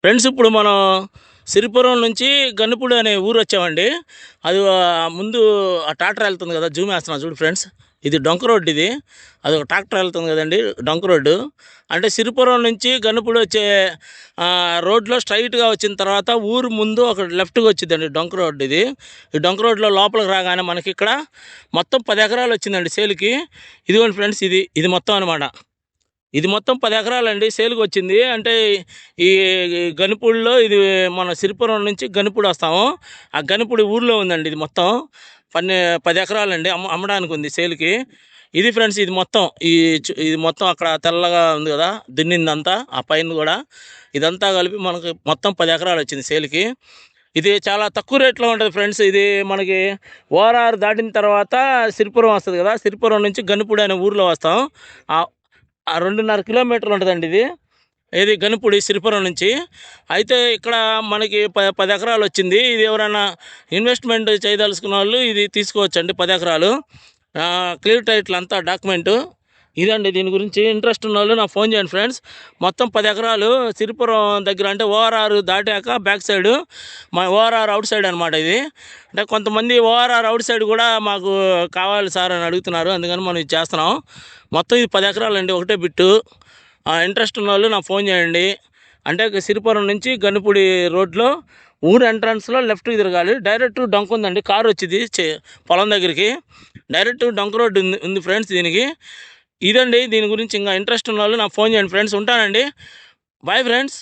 Friends ఇప్పుడు మనం సిరిపురం నుంచి గన్నుపూడి అనే ఊరు వచ్చామండి. అది ముందు ఆ ట్రాక్టర్ వెళ్తుంది కదా, జూమ్ వేస్తున్నా చూడు ఫ్రెండ్స్. ఇది డొంక రోడ్డు. ఇది అది ఒక ట్రాక్టర్ వెళ్తుంది కదండి, డొంక రోడ్డు. అంటే సిరిపురం నుంచి గన్నుపూడి వచ్చే రోడ్లో స్ట్రైట్గా వచ్చిన తర్వాత ఊరు ముందు ఒక లెఫ్ట్గా వచ్చిందండి డొంక రోడ్డు. ఇది ఈ డొంక రోడ్లో లోపలికి రాగానే మనకి ఇక్కడ మొత్తం 10 ఎకరాలు వచ్చిందండి సేల్కి. ఇదిగోండి ఫ్రెండ్స్, ఇది మొత్తం అనమాట. ఇది మొత్తం 10 ఎకరాలండి సేల్కి వచ్చింది. అంటే ఈ గనుపూడిలో ఇది మన సిరిపురం నుంచి గనుపూడి వస్తాము. ఆ గనుపూడి ఊర్లో ఉందండి. ఇది మొత్తం 10 ఎకరాలండి, అమ్మడానికి ఉంది సేల్కి. ఇది ఫ్రెండ్స్, ఇది మొత్తం ఇది మొత్తం అక్కడ తెల్లగా ఉంది కదా దున్నిందంతా, ఆ పైన కూడా ఇదంతా కలిపి మనకి మొత్తం 10 ఎకరాలు వచ్చింది సేల్కి. ఇది చాలా తక్కువ రేట్లో ఉంటుంది ఫ్రెండ్స్. ఇది మనకి ఓఆర్ఆర్ దాటిన తర్వాత సిరిపురం వస్తుంది కదా, సిరిపురం నుంచి గనుపూడి అనే ఊర్లో వస్తాం. ఆ 2.5 కిలోమీటర్లు ఉంటుందండి ఇది గనుపూడి సిరిపురం నుంచి. అయితే ఇక్కడ మనకి 10 ఎకరాలు వచ్చింది. ఇది ఎవరైనా ఇన్వెస్ట్మెంట్ చేయదలుచుకున్న వాళ్ళు ఇది తీసుకోవచ్చండి. 10 ఎకరాలు క్లియర్ టైటిల్ అంతా డాక్యుమెంటు ఇదండి. దీని గురించి ఇంట్రెస్ట్ ఉన్న వాళ్ళు నాకు ఫోన్ చేయండి ఫ్రెండ్స్. మొత్తం 10 ఎకరాలు సిరిపురం దగ్గర, అంటే ఓఆర్ఆర్ దాటాక బ్యాక్ సైడు, మా ఓఆర్ఆర్ అవుట్ సైడ్ అనమాట ఇది. అంటే కొంతమంది ఓఆర్ఆర్ అవుట్ సైడ్ కూడా మాకు కావాలి సార్ అని అడుగుతున్నారు, అందుకని మనం ఇది చేస్తున్నాం. మొత్తం ఇది 10 ఎకరాలండి, ఒకటే బిట్టు. ఇంట్రెస్ట్ ఉన్న వాళ్ళు నాకు ఫోన్ చేయండి. అంటే సిరిపురం నుంచి గన్నుపూడి రోడ్లో ఊరు ఎంట్రన్స్లో లెఫ్ట్కి తిరగాలి. డైరెక్ట్ డొంక ఉందండి, కారు వచ్చింది పొలం దగ్గరికి. డైరెక్ట్ డొంక రోడ్డు ఉంది ఫ్రెండ్స్ దీనికి. ఇదండి దీని గురించి. ఇంకా ఇంట్రెస్ట్ ఉన్న వాళ్ళు నాకు ఫోన్ చేయండి ఫ్రెండ్స్. ఉంటానండి, బాయ్ ఫ్రెండ్స్.